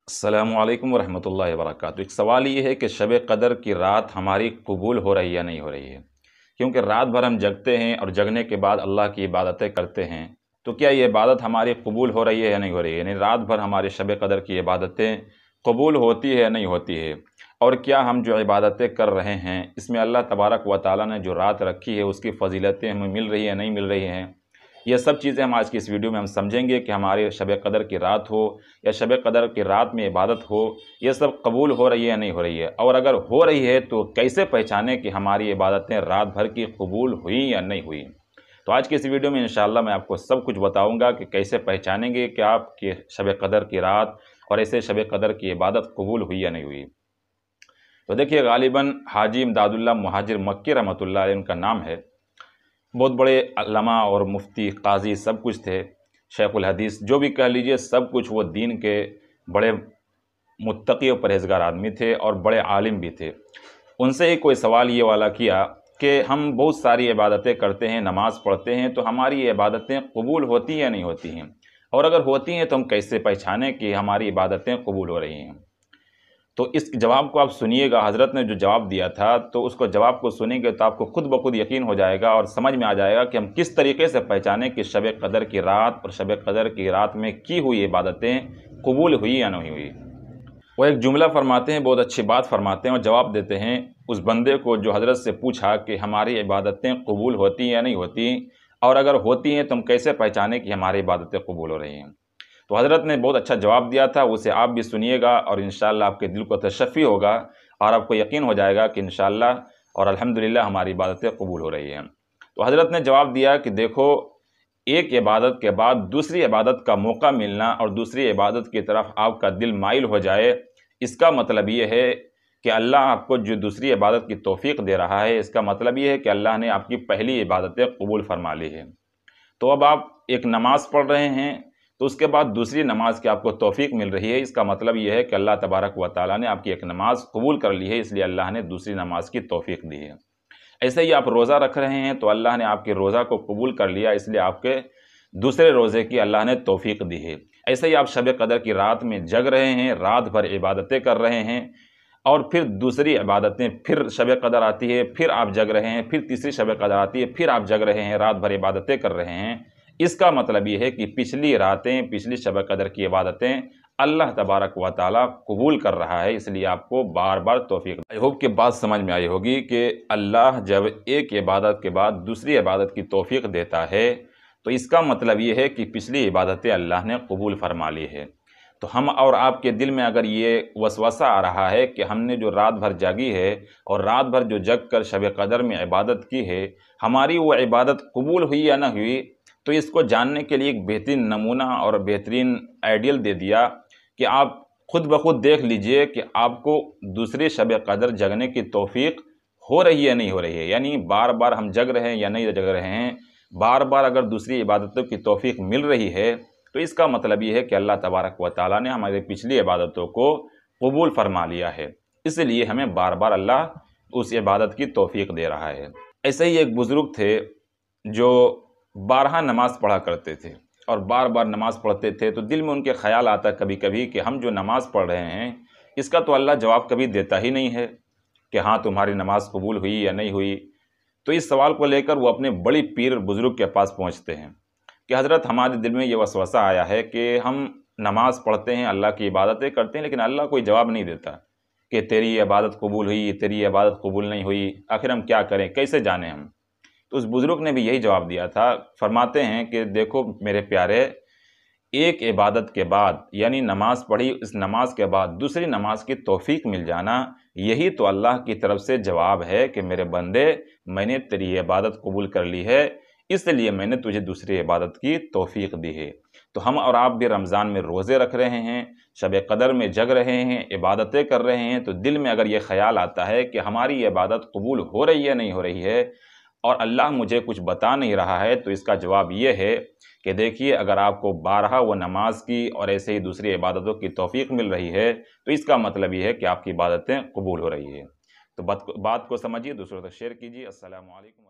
अस्सलामु अलैकुम वरहमतुल्लाहि वबरकातुहू। एक सवाल ये है कि शब क़दर की रात हमारी कबूल हो रही है या नहीं हो रही है। क्योंकि रात भर हम जगते हैं और जगने के बाद अल्लाह की इबादतें करते हैं, तो क्या ये इबादत हमारी कबूल हो रही है या नहीं हो रही है, यानी रात भर हमारी शब क़दर की इबादतें कबूल होती है या नहीं होती है। और क्या हम जो इबादतें कर रहे हैं इसमें अल्लाह तबारक व तआला ने जो रात रखी है उसकी फ़ज़ीलतें हमें मिल रही है नहीं मिल रही हैं। ये सब चीज़ें हम आज की इस वीडियो में हम समझेंगे कि हमारी शब क़दर की रात हो या शब क़दर की रात में इबादत हो, ये सब कबूल हो रही है या नहीं हो रही है, और अगर हो रही है तो कैसे पहचानें कि हमारी इबादतें रात भर की कबूल हुई या नहीं हुई। तो आज की इस वीडियो में इंशाअल्लाह मैं आपको सब कुछ बताऊंगा कि कैसे पहचानेंगे कि आपकी शब क़दर की रात और ऐसे शब क़दर की इबादत कबूल हुई या नहीं हुई। तो देखिए, गालिबन हाजी इमदादुल्लाह मुहाजिर मक्की रहमतुल्लाह अलैह उनका नाम है। बहुत बड़े अल्लामा और मुफ्ती काजी सब कुछ थे, शेखुल हदीस जो भी कह लीजिए, सब कुछ वो दीन के बड़े मुत्तकी और परहेज़गार आदमी थे और बड़े आलिम भी थे। उनसे ही कोई सवाल ये वाला किया कि हम बहुत सारी इबादतें करते हैं, नमाज़ पढ़ते हैं, तो हमारी ये इबादतें कबूल होती हैं या नहीं होती हैं, और अगर होती हैं तो हम कैसे पहचानें कि हमारी इबादतें कबूल हो रही हैं। तो इस जवाब को आप सुनिएगा। हज़रत ने जो जवाब दिया था, तो उसको जवाब को सुनेंगे तो आपको खुद ब खुद यकीन हो जाएगा और समझ में आ जाएगा कि हम किस तरीके से पहचानें कि शब क़दर की रात और शब क़दर की रात में की हुई इबादतें कबूल हुई या नहीं हुई। वो एक जुमला फरमाते हैं, बहुत अच्छी बात फरमाते हैं और जवाब देते हैं उस बंदे को जो हज़रत से पूछा कि हमारी इबादतें कबूल होती या नहीं होती, और अगर होती हैं तो हम कैसे पहचानें कि हमारी इबादतें कबूल हो रही हैं। तो हज़रत ने बहुत अच्छा जवाब दिया था, उसे आप भी सुनिएगा और इंशाअल्लाह आपके दिल को तशफ़ी होगा और आपको यकीन हो जाएगा कि इंशाअल्लाह और अल्हम्दुलिल्लाह हमारी इबादतें कबूल हो रही हैं। तो हज़रत ने जवाब दिया कि देखो, एक इबादत के बाद दूसरी इबादत का मौका मिलना और दूसरी इबादत की तरफ आपका दिल माइल हो जाए, इसका मतलब ये है कि अल्लाह आपको जो दूसरी इबादत की तौफ़ीक़ दे रहा है, इसका मतलब ये है कि अल्लाह ने आपकी पहली इबादतें कबूल फरमा ली है। तो अब आप एक नमाज़ पढ़ रहे हैं, तो उसके बाद दूसरी नमाज की आपको तौफ़ीक़ मिल रही है, इसका मतलब ये है कि अल्लाह तबारक व तआला ने आपकी एक नमाज़ कबूल कर ली है, इसलिए अल्लाह ने दूसरी नमाज की तौफ़ीक़ दी है। ऐसे ही आप रोज़ा रख रहे हैं तो अल्लाह ने आपके रोज़ा को कबूल कर लिया, इसलिए आपके दूसरे रोज़े की अल्लाह ने तौफ़ीक़ दी है। ऐसे ही आप शब क़दर की रात में जग रहे हैं, रात भर इबादतें कर रहे हैं, और फिर दूसरी इबादतें, फिर शब क़दर आती है, फिर आप जग रहे हैं, फिर तीसरी शब क़दर आती है, फिर आप जग रहे हैं, रात भर इबादतें कर रहे हैं। इसका मतलब ये है कि पिछली रातें, पिछली शब क़दर की इबादतें अल्लाह तबारक व तआला कबूल कर रहा है, इसलिए आपको बार बार तौफ़ीक़। आई होप कि बात समझ में आई होगी कि अल्लाह जब एक इबादत के बाद दूसरी इबादत की तौफ़ीक़ देता है तो इसका मतलब ये है कि पिछली इबादतें अल्लाह ने कबूल फरमा ली है। तो हम और आपके दिल में अगर ये वसवसा आ रहा है कि हमने जो रात भर जागी है और रात भर जो जग कर शब क़दर में इबादत की है, हमारी वो इबादत कबूल हुई या ना हुई, तो इसको जानने के लिए एक बेहतरीन नमूना और बेहतरीन आइडियल दे दिया कि आप खुद ब खुद देख लीजिए कि आपको दूसरी शब क़दर जगने की तौफ़ीक़ हो रही है नहीं हो रही है। यानी बार बार हम जग रहे हैं या नहीं जग रहे हैं, बार बार अगर दूसरी इबादतों की तौफ़ीक़ मिल रही है तो इसका मतलब ये है कि अल्लाह तबारक व तआला ने हमारी पिछली इबादतों को कबूल फरमा लिया है, इसलिए हमें बार बार अल्लाह उस इबादत की तौफ़ीक़ दे रहा है। ऐसे ही एक बुज़ुर्ग थे जो 12 नमाज़ पढ़ा करते थे और बार बार नमाज़ पढ़ते थे, तो दिल में उनके ख़्याल आता कभी कभी कि हम जो नमाज़ पढ़ रहे हैं इसका तो अल्लाह जवाब कभी देता ही नहीं है कि हाँ तुम्हारी नमाज़ कबूल हुई या नहीं हुई। तो इस सवाल को लेकर वो अपने बड़ी पीर बुज़ुर्ग के पास पहुँचते हैं कि हज़रत, हमारे दिल में ये वसवसा आया है कि हम नमाज़ पढ़ते हैं, अल्लाह की इबादतें करते हैं, लेकिन अल्लाह कोई जवाब नहीं देता कि तेरी ये इबादत कबूल हुई, तेरी ये इबादत कबूल नहीं हुई, आखिर हम क्या करें, कैसे जानें हम। तो उस बुज़ुर्ग ने भी यही जवाब दिया था। फरमाते हैं कि देखो मेरे प्यारे, एक इबादत के बाद यानी नमाज़ पढ़ी, इस नमाज के बाद दूसरी नमाज की तौफ़ीक़ मिल जाना, यही तो अल्लाह की तरफ से जवाब है कि मेरे बंदे, मैंने तेरी इबादत कबूल कर ली है, इसलिए मैंने तुझे दूसरी इबादत की तौफ़ीक़ दी है। तो हम और आप भी रमज़ान में रोज़े रख रहे हैं, शब क़दर में जग रहे हैं, इबादतें कर रहे हैं, तो दिल में अगर ये ख़्याल आता है कि हमारी इबादत कबूल हो रही है नहीं हो रही है और अल्लाह मुझे कुछ बता नहीं रहा है, तो इसका जवाब ये है कि देखिए, अगर आपको 12 वो नमाज की और ऐसे ही दूसरी इबादतों की तौफ़ीक़ मिल रही है तो इसका मतलब ये है कि आपकी इबादतें कबूल हो रही है। तो बात को समझिए, दूसरों तक शेयर कीजिए। अस्सलामु अलैकुम।